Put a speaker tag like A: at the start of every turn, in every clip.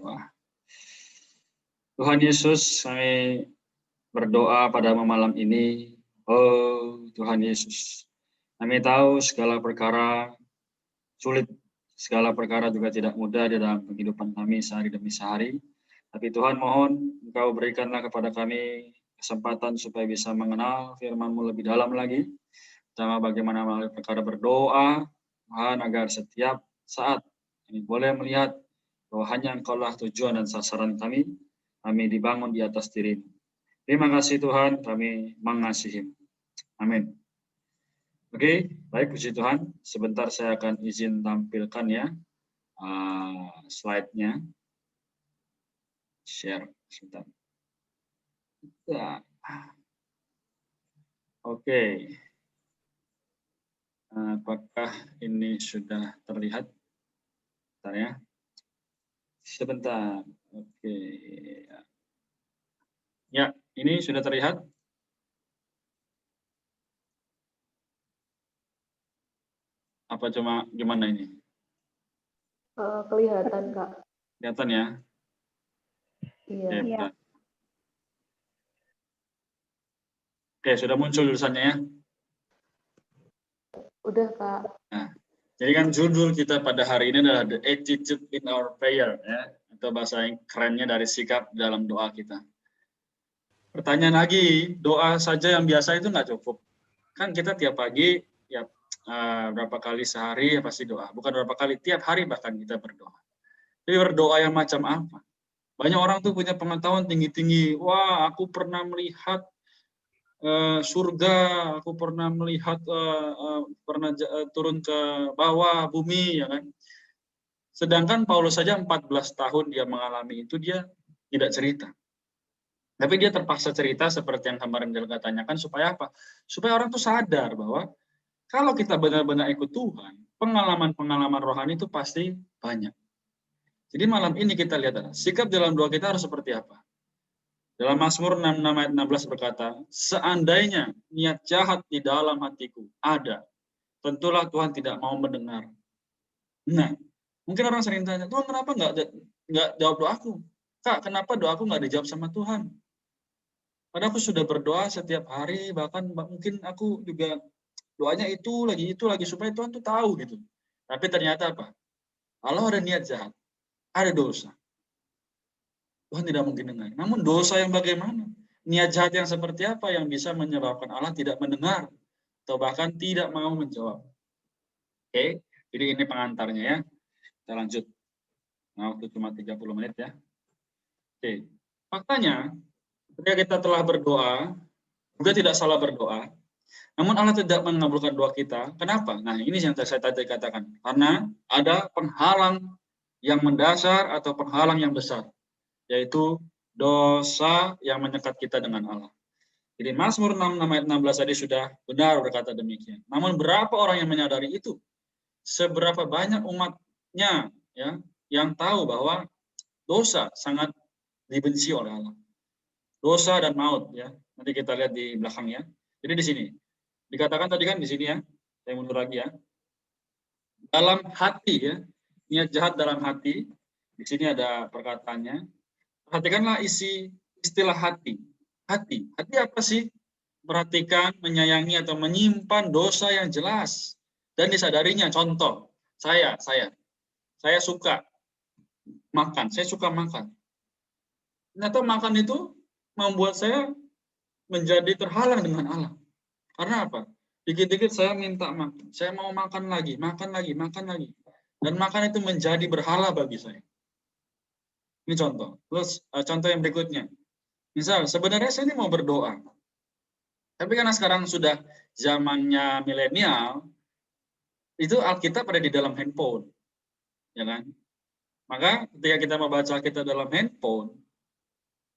A: Wah. Tuhan Yesus, kami berdoa pada malam ini. Oh Tuhan Yesus, kami tahu segala perkara sulit, segala perkara juga tidak mudah di dalam kehidupan kami sehari demi sehari. Tapi Tuhan mohon Engkau berikanlah kepada kami kesempatan supaya bisa mengenal firman-Mu lebih dalam lagi. Sama bagaimana melalui perkara berdoa, Tuhan, agar setiap saat kami boleh melihat bahwa hanya Engkau-lah tujuan dan sasaran kami dibangun di atas diri-Mu. Terima kasih Tuhan, kami mengasihi. Amin. Oke, baik puji Tuhan. Sebentar saya akan izin tampilkan ya slide-nya. Share sebentar. Ya. Oke. Apakah ini sudah terlihat? Bentar ya. Sebentar. Oke. Ya, ini sudah terlihat? Apa cuma gimana ini?
B: Kelihatan, Kak.
A: Kelihatan ya?
B: Iya.
A: Oke, bentar. Oke, sudah muncul tulisannya ya?
B: Udah, Kak.
A: Nah, jadi kan judul kita pada hari ini adalah The Attitude in Our Prayer, ya, atau bahasa yang kerennya dari sikap dalam doa kita. Pertanyaan lagi, doa saja yang biasa itu nggak cukup. Kan kita tiap pagi, ya berapa kali sehari ya pasti doa. Bukan berapa kali, tiap hari bahkan kita berdoa. Jadi berdoa yang macam apa? Banyak orang tuh punya pengetahuan tinggi-tinggi. Wah, aku pernah melihat surga, aku pernah melihat pernah turun ke bawah bumi, ya kan. Sedangkan Paulus saja 14 tahun dia mengalami itu, dia tidak cerita. Tapi dia terpaksa cerita seperti yang kemarin Delga tanyakan, supaya apa? Supaya orang tuh sadar bahwa kalau kita benar-benar ikut Tuhan, pengalaman-pengalaman rohani itu pasti banyak. Jadi malam ini kita lihat sikap dalam doa kita harus seperti apa. Dalam Mazmur 6 ayat 16 berkata, seandainya niat jahat di dalam hatiku ada, tentulah Tuhan tidak mau mendengar. Nah, mungkin orang sering tanya, Tuhan kenapa nggak jawab doaku? Kak, kenapa doaku nggak dijawab sama Tuhan? Padahal aku sudah berdoa setiap hari, bahkan mungkin aku juga doanya itu lagi, supaya Tuhan tuh tahu gitu. Tapi ternyata apa? Kalau ada niat jahat, ada dosa, Tuhan tidak mungkin dengar. Namun dosa yang bagaimana? Niat jahat yang seperti apa yang bisa menyebabkan Allah tidak mendengar atau bahkan tidak mau menjawab? Oke, jadi ini pengantarnya ya. Kita lanjut. Nah, waktu cuma 30 menit ya. Oke, faktanya ketika kita telah berdoa, juga tidak salah berdoa, namun Allah tidak mengabulkan doa kita. Kenapa? Nah, ini yang saya tadi katakan. Karena ada penghalang yang mendasar atau penghalang yang besar, yaitu dosa yang menyekat kita dengan Allah. Jadi Mazmur 6 ayat 16 tadi sudah benar berkata demikian. Namun berapa orang yang menyadari itu? Seberapa banyak umatnya ya yang tahu bahwa dosa sangat dibenci oleh Allah. Dosa dan maut ya. Nanti kita lihat di belakang ya. Jadi di sini dikatakan tadi kan di sini ya. Saya mundur lagi ya. Dalam hati ya. Niat jahat dalam hati. Di sini ada perkataannya. Perhatikanlah isi istilah hati. Hati. Hati apa sih? Perhatikan, menyayangi atau menyimpan dosa yang jelas dan disadarinya. Contoh, saya suka makan. Saya suka makan. Ternyata makan itu membuat saya menjadi terhalang dengan Allah. Karena apa? Dikit-dikit saya minta makan. Saya mau makan lagi. Dan makan itu menjadi berhala bagi saya. Ini contoh. Terus contoh yang berikutnya. Misal, sebenarnya saya ini mau berdoa. Tapi karena sekarang sudah zamannya milenial, itu Alkitab ada di dalam handphone. Ya kan? Maka ketika kita membaca Alkitab dalam handphone,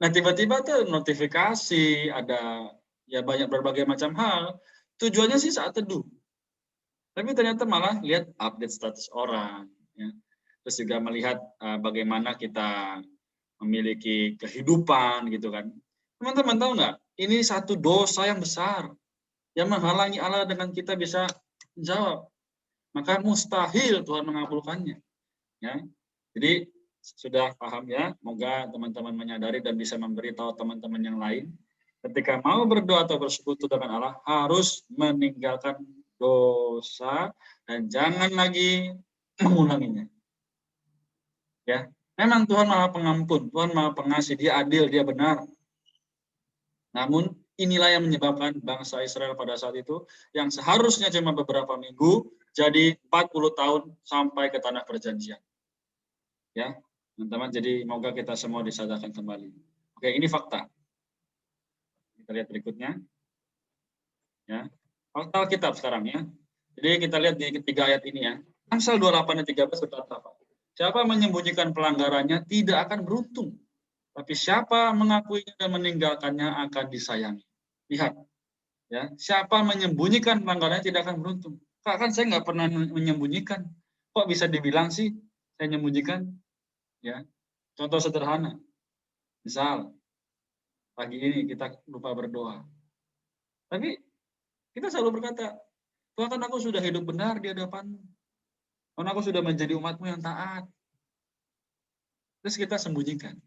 A: nah tiba-tiba tuh notifikasi, ada ya banyak berbagai macam hal. Tujuannya sih saat teduh. Tapi ternyata malah lihat update status orang. Ya. Terus juga melihat bagaimana kita memiliki kehidupan gitu kan. Teman-teman tahu nggak? Ini satu dosa yang besar yang menghalangi Allah dengan kita bisa menjawab. Maka mustahil Tuhan mengabulkannya. Ya. Jadi sudah paham ya. Semoga teman-teman menyadari dan bisa memberitahu teman-teman yang lain. Ketika mau berdoa atau bersekutu dengan Allah, harus meninggalkan dosa dan jangan lagi mengulanginya. Ya, memang Tuhan Maha Pengampun, Tuhan Maha Pengasih, Dia adil, Dia benar. Namun inilah yang menyebabkan bangsa Israel pada saat itu yang seharusnya cuma beberapa minggu jadi 40 tahun sampai ke tanah perjanjian. Ya, teman-teman, jadi semoga kita semua disadarkan kembali. Oke, ini fakta. Kita lihat berikutnya. Ya, fakta Alkitab sekarang ya. Jadi kita lihat di ketiga ayat ini ya. Amsal 28 ayat 13 berkata apa? Siapa menyembunyikan pelanggarannya tidak akan beruntung. Tapi siapa mengakuinya dan meninggalkannya akan disayangi. Lihat, ya, siapa menyembunyikan pelanggarannya tidak akan beruntung. Kak, kan saya nggak pernah menyembunyikan. Kok bisa dibilang sih saya menyembunyikan? Ya, contoh sederhana. Misal, pagi ini kita lupa berdoa. Tapi kita selalu berkata, Tuhan, kan aku sudah hidup benar di hadapan-Mu. Tuhan, aku sudah menjadi umat-Mu yang taat. Terus kita sembunyikan.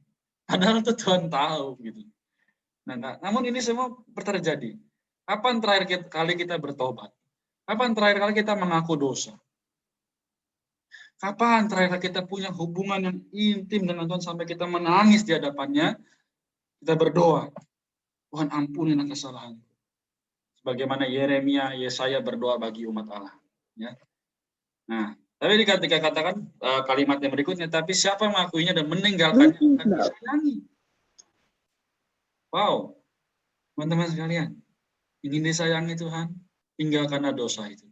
A: Padahal itu Tuhan tahu gitu. Nah, namun ini semua terjadi. Kapan terakhir kali kita bertobat? Kapan terakhir kali kita mengaku dosa? Kapan terakhir kali kita punya hubungan yang intim dengan Tuhan sampai kita menangis di hadapannya? Kita berdoa, Tuhan ampunilah kesalahan. Sebagaimana Yeremia, Yesaya berdoa bagi umat Allah. Ya. Nah, tapi ketika katakan kalimat yang berikutnya, tapi siapa yang mengakuinya dan meninggalkannya akan disayangi. Wow, teman-teman sekalian, ingin disayangi Tuhan, tinggalkanlah dosa itu.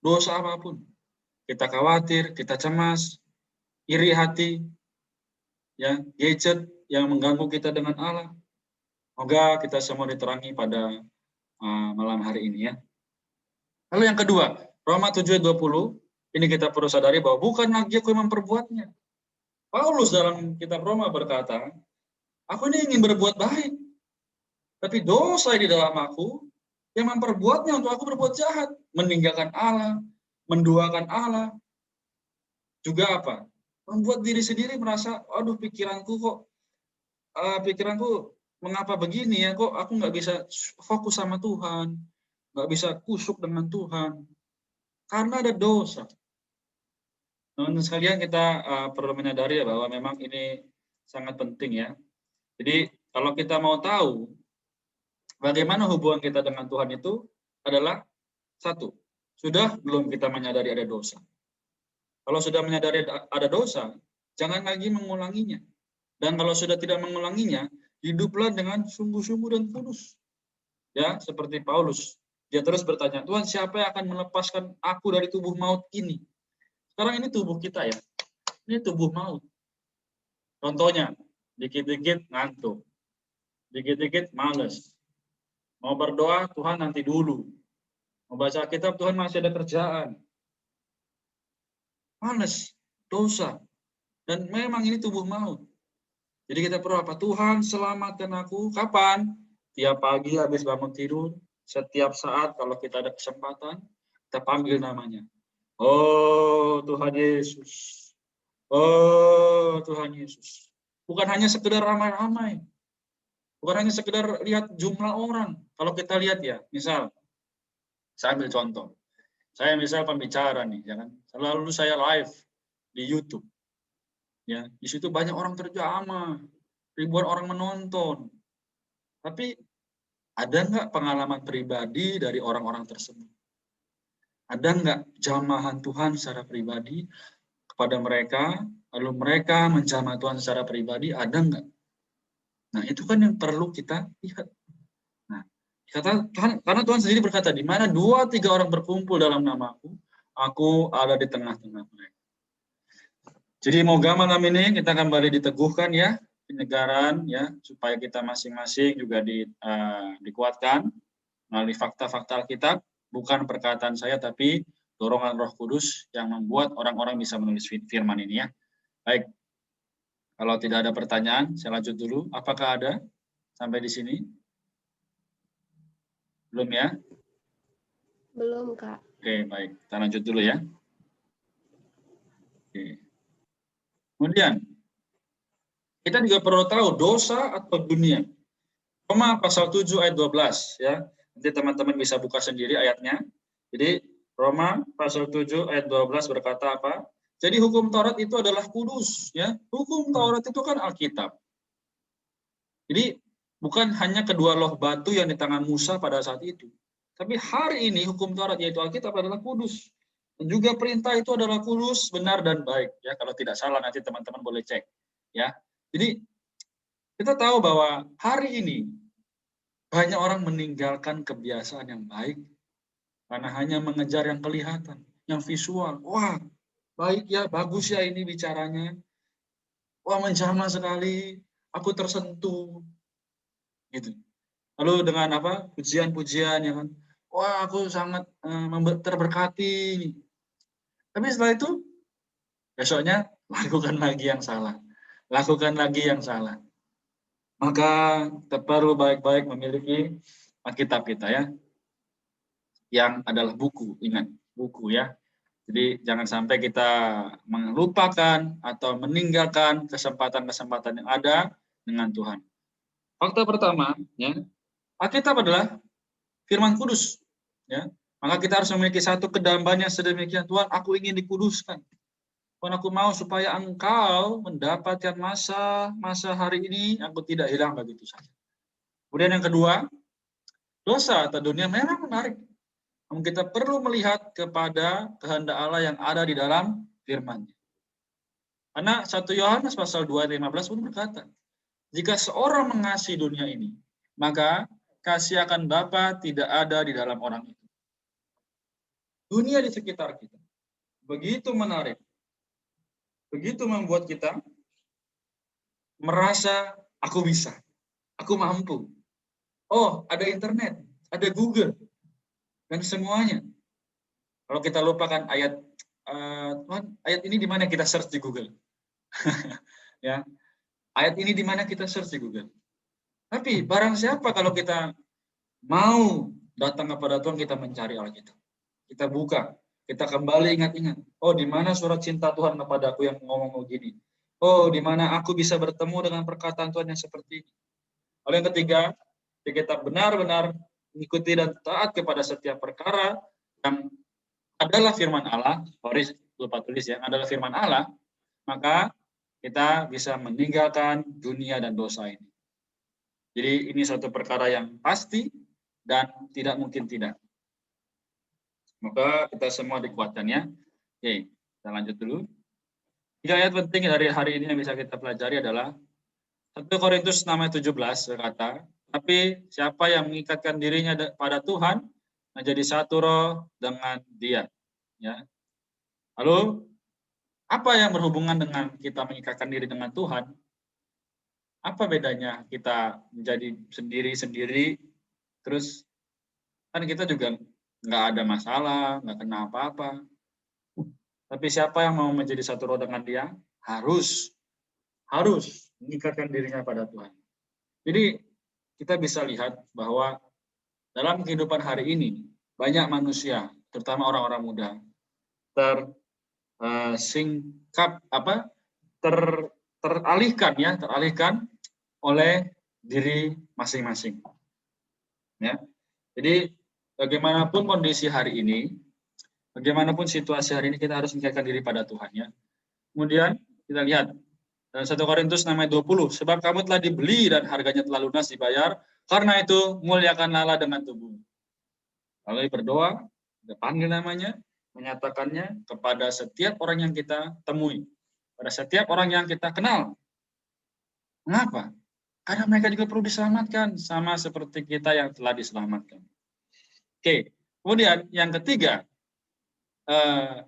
A: Dosa apapun. Kita khawatir, kita cemas, iri hati, ya, gadget yang mengganggu kita dengan Allah. Semoga kita semua diterangi pada malam hari ini ya. Lalu yang kedua, Roma 7:20, ini kita perlu sadari bahwa bukan lagi aku yang memperbuatnya. Paulus dalam kitab Roma berkata, aku ini ingin berbuat baik, tapi dosa di dalam aku yang memperbuatnya untuk aku berbuat jahat, meninggalkan Allah, menduakan Allah, juga apa? Membuat diri sendiri merasa, aduh pikiranku mengapa begini ya, kok aku nggak bisa fokus sama Tuhan, nggak bisa kusuk dengan Tuhan, karena ada dosa. Teman-teman sekalian, kita perlu menyadari ya bahwa memang ini sangat penting ya. Jadi kalau kita mau tahu bagaimana hubungan kita dengan Tuhan itu adalah satu, sudah belum kita menyadari ada dosa. Kalau sudah menyadari ada dosa, jangan lagi mengulanginya. Dan kalau sudah tidak mengulanginya, hiduplah dengan sungguh-sungguh dan tulus. Ya, seperti Paulus. Dia terus bertanya, Tuhan, siapa yang akan melepaskan aku dari tubuh maut ini? Sekarang ini tubuh kita ya. Ini tubuh maut. Contohnya, dikit-dikit ngantuk. Dikit-dikit males. Mau berdoa, Tuhan nanti dulu. Mau baca kitab, Tuhan masih ada kerjaan. Males, dosa. Dan memang ini tubuh maut. Jadi kita perlu apa? Tuhan selamatkan aku. Kapan? Tiap pagi habis bangun tidur. Setiap saat kalau kita ada kesempatan, kita panggil namanya. Oh Tuhan Yesus. Oh Tuhan Yesus. Bukan hanya sekedar ramai-ramai. Bukan hanya sekedar lihat jumlah orang. Kalau kita lihat ya, misal, saya ambil contoh. Saya misal pembicara nih, ya kan? Lalu saya live di YouTube. Ya, di situ banyak orang terjamah, ribuan orang menonton. Tapi ada nggak pengalaman pribadi dari orang-orang tersebut? Ada nggak jamahan Tuhan secara pribadi kepada mereka, lalu mereka menjamah Tuhan secara pribadi, ada nggak? Nah, itu kan yang perlu kita lihat. Nah, karena Tuhan sendiri berkata, di mana 2-3 orang berkumpul dalam namaku, aku ada di tengah-tengah mereka. Jadi moga malam ini kita kembali diteguhkan ya, penyegaran ya, supaya kita masing-masing juga dikuatkan melalui fakta-fakta Alkitab, bukan perkataan saya tapi dorongan Roh Kudus yang membuat orang-orang bisa menulis firman ini ya. Baik, kalau tidak ada pertanyaan, saya lanjut dulu. Apakah ada sampai di sini? Belum ya?
B: Belum, Kak.
A: Oke, baik. Kita lanjut dulu ya. Oke. Kemudian, kita juga perlu tahu dosa atau dunia. Roma pasal 7 ayat 12 ya. Nanti teman-teman bisa buka sendiri ayatnya. Jadi Roma pasal 7 ayat 12 berkata apa? Jadi hukum Taurat itu adalah kudus ya. Hukum Taurat itu kan Alkitab. Jadi bukan hanya kedua loh batu yang di tangan Musa pada saat itu. Tapi hari ini hukum Taurat yaitu Alkitab adalah kudus. Dan juga perintah itu adalah kudus, benar dan baik ya. Kalau tidak salah nanti teman-teman boleh cek ya. Jadi kita tahu bahwa hari ini banyak orang meninggalkan kebiasaan yang baik karena hanya mengejar yang kelihatan, yang visual. Wah, baik ya, bagus ya ini bicaranya. Wah, menjamah sekali, aku tersentuh. Gitu. Lalu dengan apa? Pujian-pujian ya kan. Wah, aku sangat terberkati. Tapi setelah itu besoknya lakukan lagi yang salah. Lakukan lagi yang salah. Maka kita perlu baik-baik memiliki Alkitab kita ya. Yang adalah buku, ingat, buku ya. Jadi jangan sampai kita melupakan atau meninggalkan kesempatan-kesempatan yang ada dengan Tuhan. Fakta pertama, ya, Alkitab adalah firman kudus. Ya. Maka kita harus memiliki satu kedambaan yang sedemikian, Tuhan, aku ingin dikuduskan. Tuhan, aku mau supaya Engkau mendapatkan masa hari ini, aku tidak hilang begitu saja. Kemudian yang kedua, dosa atau dunia memang menarik. Namun kita perlu melihat kepada kehendak Allah yang ada di dalam firman-Nya. Karena 1 Yohanes pasal 2 ayat 15 pun berkata, jika seorang mengasihi dunia ini, maka kasih akan Bapa tidak ada di dalam orang itu. Dunia di sekitar kita begitu menarik, begitu membuat kita merasa aku bisa, aku mampu. Oh, ada internet, ada Google, dan semuanya. Kalau kita lupakan ayat, Tuhan, ayat ini di mana kita search di Google? Ya, ayat ini di mana kita search di Google? Tapi barang siapa kalau kita mau datang kepada Tuhan, kita mencari Alkitab. Kita buka, kita kembali ingat-ingat. Oh, di mana surat cinta Tuhan kepada aku yang ngomong begini? Oh, di mana aku bisa bertemu dengan perkataan Tuhan yang seperti ini? Lalu yang ketiga, kita benar-benar mengikuti dan taat kepada setiap perkara yang adalah firman Allah. Sorry, lupa tulis ya, adalah firman Allah. Maka kita bisa meninggalkan dunia dan dosa ini. Jadi ini suatu perkara yang pasti dan tidak mungkin tidak. Maka kita semua dikuatkan ya. Oke, kita lanjut dulu. 3 ayat penting dari hari ini yang bisa kita pelajari adalah 1 Korintus 6 ayat 17 berkata, tapi siapa yang mengikatkan dirinya pada Tuhan menjadi satu roh dengan Dia. Ya. Lalu apa yang berhubungan dengan kita mengikatkan diri dengan Tuhan? Apa bedanya kita menjadi sendiri-sendiri, terus kan kita juga nggak ada masalah, nggak kena apa-apa. Tapi siapa yang mau menjadi satu roh dengan Dia harus mengikatkan dirinya pada Tuhan. Jadi kita bisa lihat bahwa dalam kehidupan hari ini banyak manusia, terutama orang-orang muda, teralihkan oleh diri masing-masing. Ya. Jadi bagaimanapun kondisi hari ini, bagaimanapun situasi hari ini, kita harus mengikatkan diri pada Tuhan. Ya. Kemudian kita lihat 1 Korintus 6 ayat 20, sebab kamu telah dibeli dan harganya telah lunas dibayar, karena itu muliakan Allah dengan tubuh. Lalu berdoa, kita panggil namanya, menyatakannya kepada setiap orang yang kita temui, pada setiap orang yang kita kenal. Mengapa? Karena mereka juga perlu diselamatkan, sama seperti kita yang telah diselamatkan. Oke, kemudian yang ketiga,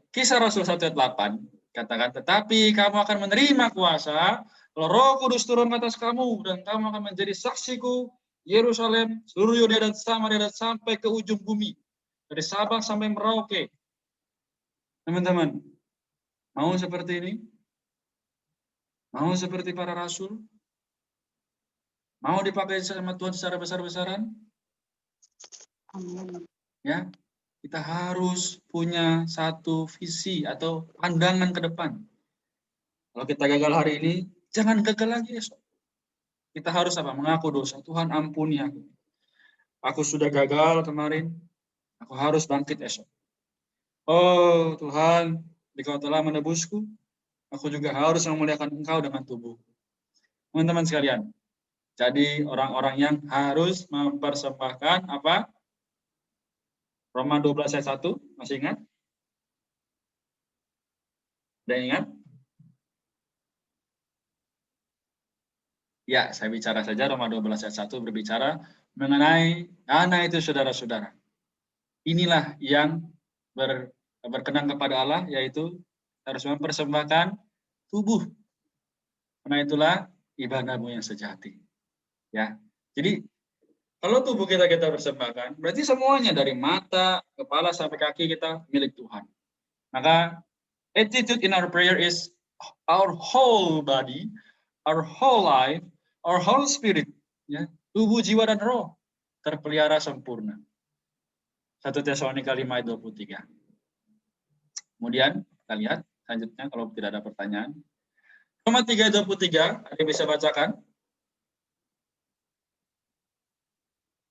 A: Kisah Rasul 1 ayat 8, katakan, tetapi kamu akan menerima kuasa kalau Roh Kudus turun ke atas kamu, dan kamu akan menjadi saksiku Yerusalem, seluruh Yudea dan Samaria, dan sampai ke ujung bumi, dari Sabang sampai Merauke. Teman-teman, mau seperti ini? Mau seperti para rasul? Mau dipakai sama Tuhan secara besar-besaran? Ya, kita harus punya satu visi atau pandangan ke depan. Kalau kita gagal hari ini, Jangan gagal lagi esok. Kita harus apa? Mengaku dosa. Tuhan ampuni aku. Aku sudah gagal kemarin. Aku harus bangkit esok. Oh Tuhan, Engkau telah menebusku. Aku juga harus memuliakan Engkau dengan tubuh. Teman-teman sekalian, jadi orang-orang yang harus mempersembahkan apa? Roma 12 ayat 1, masih ingat? Ada yang ingat? Ya, saya bicara saja. Roma 12 ayat 1 berbicara mengenai anak itu saudara-saudara. Inilah yang berkenan kepada Allah, yaitu harus mempersembahkan tubuh. Karena itulah ibadahmu yang sejati. Ya, jadi kalau tubuh kita persembahkan, berarti semuanya dari mata, kepala sampai kaki kita milik Tuhan. Maka attitude in our prayer is our whole body, our whole life, our whole spirit, ya, tubuh, jiwa dan roh terpelihara sempurna. 1 Tesalonika 5 ayat 23. Kemudian kita lihat selanjutnya kalau tidak ada pertanyaan. Roma 3 ayat 23, ada yang bisa bacakan?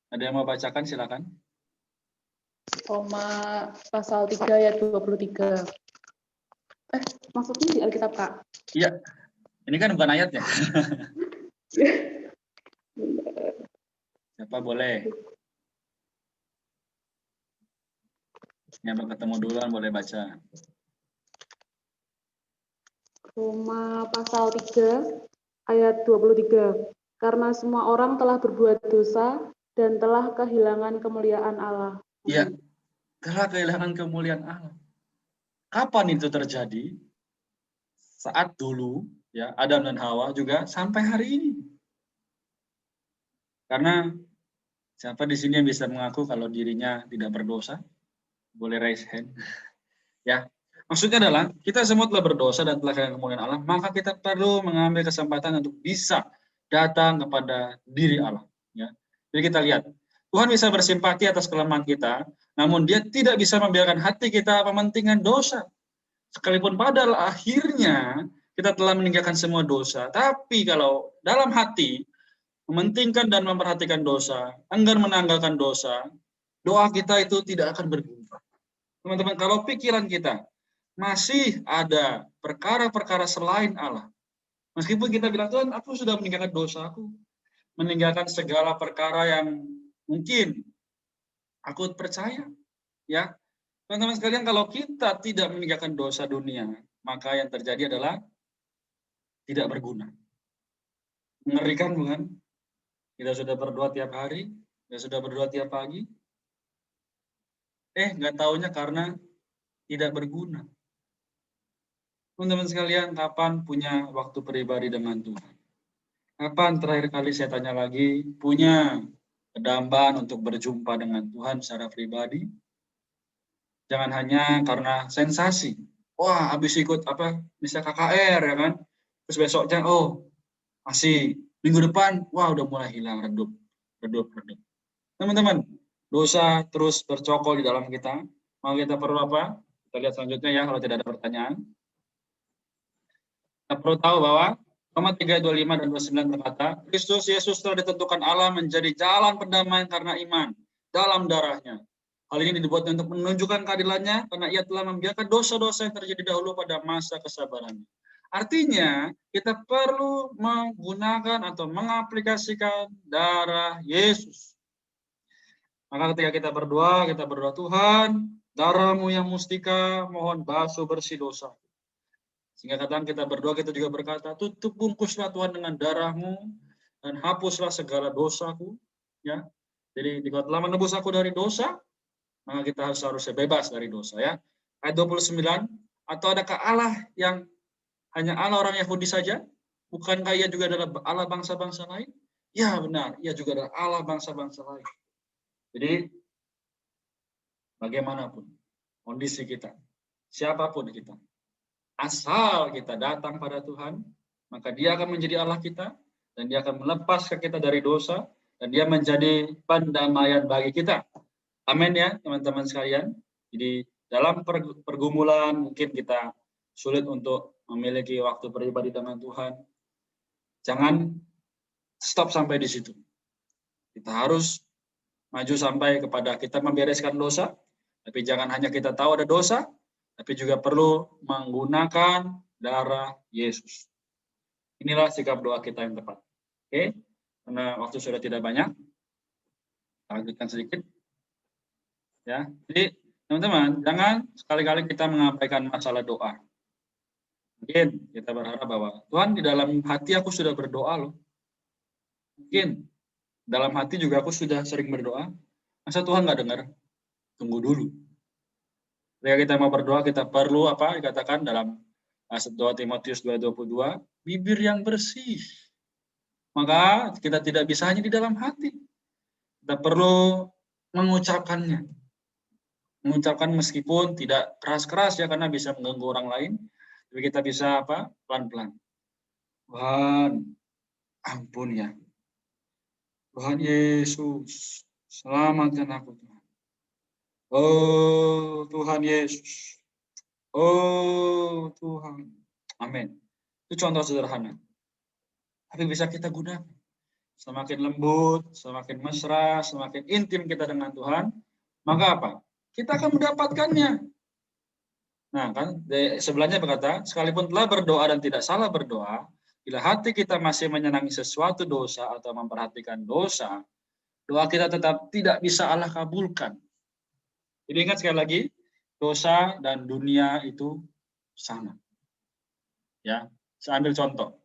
A: Ada yang mau bacakan, silakan.
C: Roma pasal 3 ayat 23. Maksudnya di Alkitab, Kak?
A: Iya. Ini kan bukan ayatnya. Siapa boleh? Yang ketemu duluan boleh baca.
C: Roma pasal 3 ayat 23. Karena semua orang telah berbuat dosa dan telah kehilangan kemuliaan Allah.
A: Iya, telah kehilangan kemuliaan Allah. Kapan itu terjadi? Saat dulu, ya, Adam dan Hawa juga sampai hari ini. Karena siapa di sini yang bisa mengaku kalau dirinya tidak berdosa? Boleh raise hand. Ya, maksudnya adalah kita semua telah berdosa dan telah kehilangan kemuliaan Allah, maka kita perlu mengambil kesempatan untuk bisa datang kepada diri Allah. Ya. Jadi kita lihat, Tuhan bisa bersimpati atas kelemahan kita, namun Dia tidak bisa membiarkan hati kita mementingkan dosa. Sekalipun pada akhirnya kita telah meninggalkan semua dosa, tapi kalau dalam hati mementingkan dan memperhatikan dosa, enggan menanggalkan dosa, doa kita itu tidak akan berguna. Teman-teman, kalau pikiran kita masih ada perkara-perkara selain Allah, meskipun kita bilang, Tuhan, aku sudah meninggalkan dosaku, meninggalkan segala perkara yang mungkin aku percaya, ya. Teman-teman sekalian, kalau kita tidak meninggalkan dosa dunia, maka yang terjadi adalah tidak berguna. Mengerikan bukan? Kita sudah berdoa tiap hari, kita sudah berdoa tiap pagi, nggak taunya karena tidak berguna. Teman-teman sekalian, kapan punya waktu pribadi dengan Tuhan? Kapan terakhir kali saya tanya lagi, punya kedambaan untuk berjumpa dengan Tuhan secara pribadi? Jangan hanya karena sensasi. Wah, habis ikut bisa KKR, ya kan? Terus besoknya, masih minggu depan, wah udah mulai hilang, redup. Teman-teman, dosa terus bercokol di dalam kita. Mau kita perlu apa? Kita lihat selanjutnya ya, kalau tidak ada pertanyaan. Kita perlu tahu bahwa Roma 3:25 dan 29 berkata, Kristus Yesus telah ditentukan Allah menjadi jalan pendamaian karena iman dalam darahnya. Hal ini dibuat untuk menunjukkan keadilannya karena ia telah membiarkan dosa-dosa yang terjadi dahulu pada masa kesabarannya. Artinya, kita perlu menggunakan atau mengaplikasikan darah Yesus. Maka ketika kita berdoa, Tuhan, darah-Mu yang mustika, mohon basuh bersih dosa. Sehingga kadang kita berdoa, kita juga berkata, tutup bungkuslah Tuhan dengan darah-Mu, dan hapuslah segala dosaku. Ya. Jadi, jika telah menebus aku dari dosa, maka kita harusnya bebas dari dosa. Ya. Ayat 29, atau adakah Allah yang hanya Allah orang Yahudi saja? Bukankah ia juga adalah Allah bangsa-bangsa lain? Ya benar, ia juga adalah Allah bangsa-bangsa lain. Jadi, bagaimanapun kondisi kita, siapapun kita, asal kita datang pada Tuhan, maka Dia akan menjadi Allah kita, dan Dia akan melepaskan kita dari dosa, dan Dia menjadi pendamaian bagi kita. Amin ya, teman-teman sekalian. Jadi, dalam pergumulan mungkin kita sulit untuk memiliki waktu pribadi dengan Tuhan. Jangan stop sampai di situ. Kita harus maju sampai kepada kita membereskan dosa, tapi jangan hanya kita tahu ada dosa, tapi juga perlu menggunakan darah Yesus. Inilah sikap doa kita yang tepat. Oke, karena waktu sudah tidak banyak, lanjutkan sedikit. Ya, jadi teman-teman, jangan sekali-kali kita mengabaikan masalah doa. Mungkin kita berharap bahwa Tuhan, di dalam hati aku sudah berdoa loh. Mungkin dalam hati juga aku sudah sering berdoa. Masa Tuhan nggak dengar? Tunggu dulu. Ketika kita mau berdoa, kita perlu apa dikatakan dalam 2 Timotius 2:22, bibir yang bersih. Maka kita tidak bisa hanya di dalam hati. Kita perlu mengucapkannya. Mengucapkan meskipun tidak keras-keras ya, karena bisa mengganggu orang lain. Tapi kita bisa apa? Pelan-pelan. Tuhan, ampun ya. Tuhan Yesus, selamatkan aku Tuhan. Oh Tuhan Yesus. Oh Tuhan. Amin. Itu contoh sederhana. Tapi bisa kita gunakan. Semakin lembut, semakin mesra, semakin intim kita dengan Tuhan, maka apa? Kita akan mendapatkannya. Nah kan, sebelahnya berkata, sekalipun telah berdoa dan tidak salah berdoa, bila hati kita masih menyenangi sesuatu dosa atau memperhatikan dosa, doa kita tetap tidak bisa Allah kabulkan. Jadi ingat sekali lagi, dosa dan dunia itu sama. Ya, saya ambil contoh.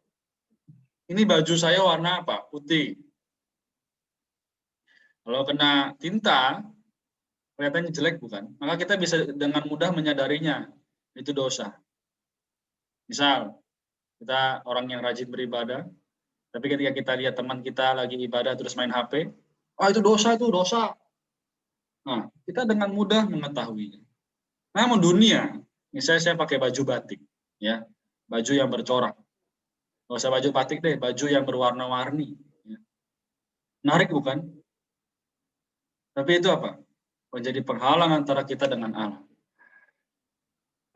A: Ini baju saya warna apa? Putih. Kalau kena tinta, kelihatannya jelek bukan? Maka kita bisa dengan mudah menyadarinya. Itu dosa. Misal, kita orang yang rajin beribadah, tapi ketika kita lihat teman kita lagi ibadah terus main HP, itu dosa, itu dosa. Nah, kita dengan mudah mengetahuinya. Namun dunia, misalnya saya pakai baju batik, ya, baju yang bercorak. Nggak usah baju batik deh, baju yang berwarna-warni. Ya. Menarik bukan? Tapi itu apa? Menjadi penghalang antara kita dengan Allah.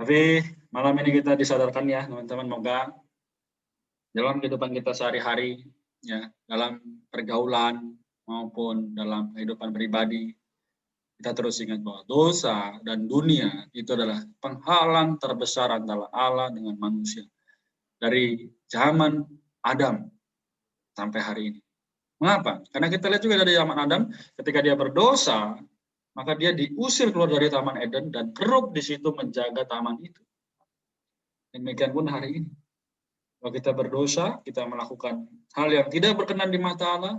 A: Tapi malam ini kita disadarkan ya, teman-teman, moga dalam kehidupan kita sehari-hari, ya, dalam pergaulan maupun dalam kehidupan pribadi, kita terus ingat bahwa dosa dan dunia itu adalah penghalang terbesar antara Allah dengan manusia. Dari zaman Adam sampai hari ini. Mengapa? Karena kita lihat juga dari zaman Adam, ketika dia berdosa, maka dia diusir keluar dari Taman Eden dan keruk di situ menjaga taman itu. Demikian pun hari ini. Kalau kita berdosa, kita melakukan hal yang tidak berkenan di mata Allah,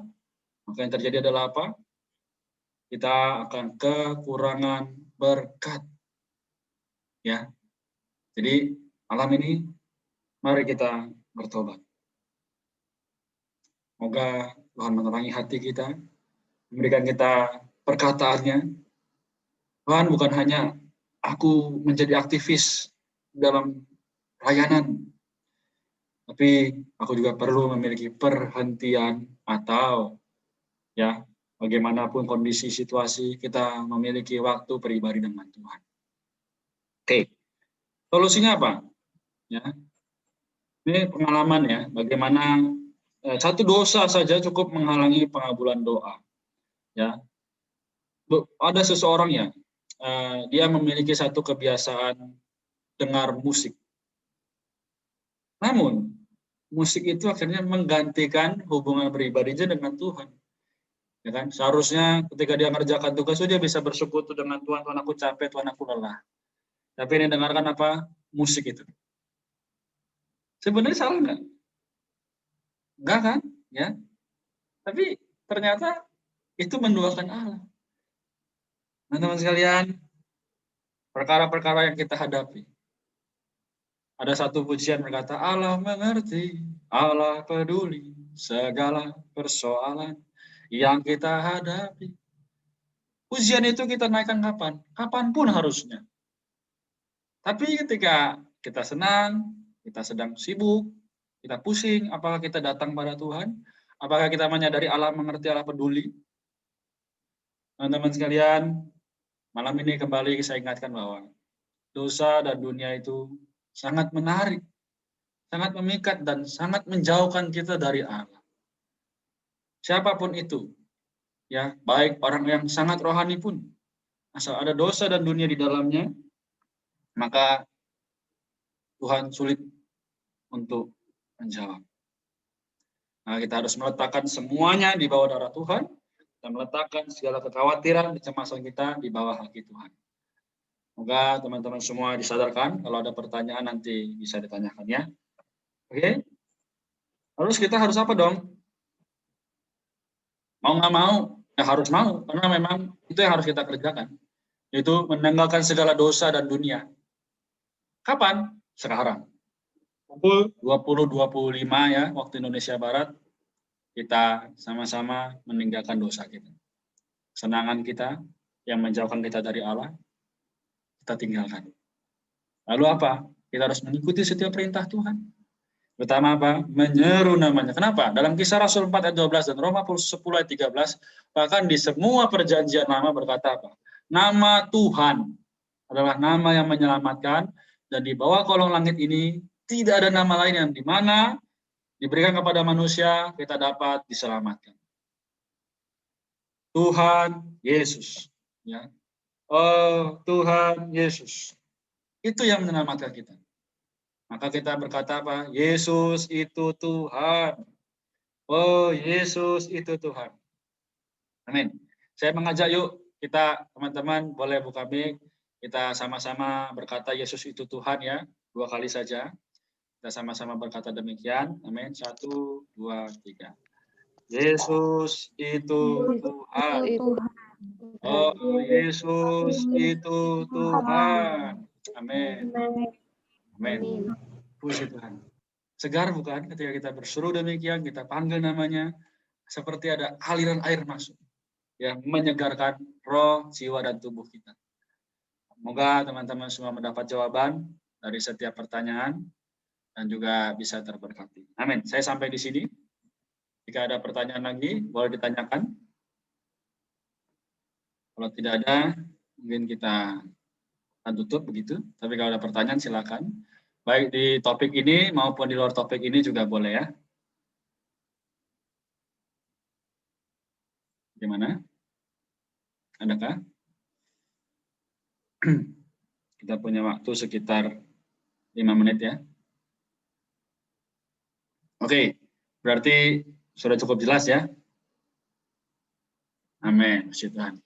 A: maka yang terjadi adalah apa? Kita akan kekurangan berkat. Ya. Jadi malam ini mari kita bertobat. Semoga Tuhan menerangi hati kita, memberikan kita perkataannya. Tuhan, bukan hanya aku menjadi aktivis dalam pelayanan, tapi aku juga perlu memiliki perhentian atau ya bagaimanapun kondisi situasi kita memiliki waktu pribadi dengan Tuhan. Oke, solusinya apa? Ya, ini pengalaman ya, bagaimana satu dosa saja cukup menghalangi pengabulan doa. Ya, ada seseorang ya, dia memiliki satu kebiasaan dengar musik. Namun musik itu akhirnya menggantikan hubungan pribadinya dengan Tuhan. Ya kan? Seharusnya ketika dia mengerjakan tugas dia bisa bersekutu dengan Tuhan, Tuhan aku capek, Tuhan aku lelah. Tapi ini dengarkan apa? Musik itu. Sebenarnya salah nggak? Enggak kan? Ya. Tapi ternyata itu menduakan Allah. Teman-teman sekalian, perkara-perkara yang kita hadapi. Ada satu pujian berkata, Allah mengerti, Allah peduli segala persoalan yang kita hadapi. Pujian itu kita naikkan kapan? Kapanpun harusnya. Tapi ketika kita senang, kita sedang sibuk, kita pusing, apakah kita datang pada Tuhan? Apakah kita menyadari Allah mengerti, Allah peduli? Teman-teman sekalian, malam ini kembali saya ingatkan bahwa dosa dan dunia itu sangat menarik, sangat memikat dan sangat menjauhkan kita dari Allah. Siapapun itu, ya, baik orang yang sangat rohani pun, asal ada dosa dan dunia di dalamnya, maka Tuhan sulit untuk menjawab. Nah, kita harus meletakkan semuanya di bawah darah Tuhan, dan meletakkan segala kekhawatiran, kecemasan kita di bawah kaki Tuhan. Semoga teman-teman semua disadarkan, kalau ada pertanyaan nanti bisa ditanyakan ya. Oke? Terus kita harus apa dong? Mau nggak mau, ya harus mau, karena memang itu yang harus kita kerjakan. Yaitu menanggalkan segala dosa dan dunia. Kapan? Sekarang. Pukul 20.25 ya, waktu Indonesia Barat, kita sama-sama meninggalkan dosa kita. Kesenangan kita yang menjauhkan kita dari Allah, kita tinggalkan. Lalu apa? Kita harus mengikuti setiap perintah Tuhan. Pertama apa? Menyeru namanya. Kenapa? Dalam Kisah Rasul 4 ayat 12 dan Roma 10 ayat 13, bahkan di semua perjanjian lama berkata apa? Nama Tuhan adalah nama yang menyelamatkan, dan di bawah kolong langit ini tidak ada nama lain yang di mana diberikan kepada manusia kita dapat diselamatkan. Tuhan Yesus. Ya. Oh Tuhan Yesus. Itu yang menyelamatkan kita. Maka kita berkata apa? Yesus itu Tuhan. Oh Yesus itu Tuhan. Amin. Saya mengajak yuk kita teman-teman boleh buka mic. Kita sama-sama berkata Yesus itu Tuhan ya. 2 kali saja. Kita sama-sama berkata demikian. Amin. 1, 2, 3. Yesus itu Tuhan. Oh Yesus itu Tuhan. Amin. Amin. Puji Tuhan. Segar bukan ketika kita berseru demikian, kita panggil namanya, seperti ada aliran air masuk yang menyegarkan roh, jiwa, dan tubuh kita. Semoga teman-teman semua mendapat jawaban dari setiap pertanyaan dan juga bisa terberkati. Amin. Saya sampai di sini. Jika ada pertanyaan lagi, boleh ditanyakan. Kalau tidak ada, mungkin kita akan tutup begitu. Tapi kalau ada pertanyaan silakan. Baik di topik ini maupun di luar topik ini juga boleh ya. Gimana? Adakah? Kita punya waktu sekitar 5 menit ya. Oke, berarti sudah cukup jelas ya. Amin, puji Tuhan.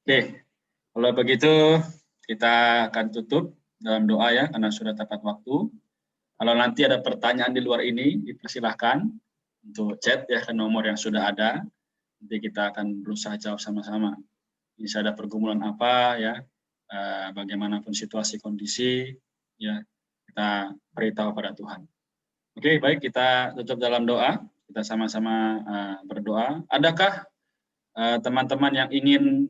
A: Oke, kalau begitu kita akan tutup dalam doa ya, karena sudah tepat waktu. Kalau nanti ada pertanyaan di luar ini, dipersilahkan untuk chat ya ke nomor yang sudah ada. Nanti kita akan berusaha jawab sama-sama. Bisa ada pergumulan apa ya, bagaimanapun situasi kondisi, ya kita beritahu pada Tuhan. Oke, baik kita tutup dalam doa. Kita sama-sama berdoa. Adakah teman-teman yang ingin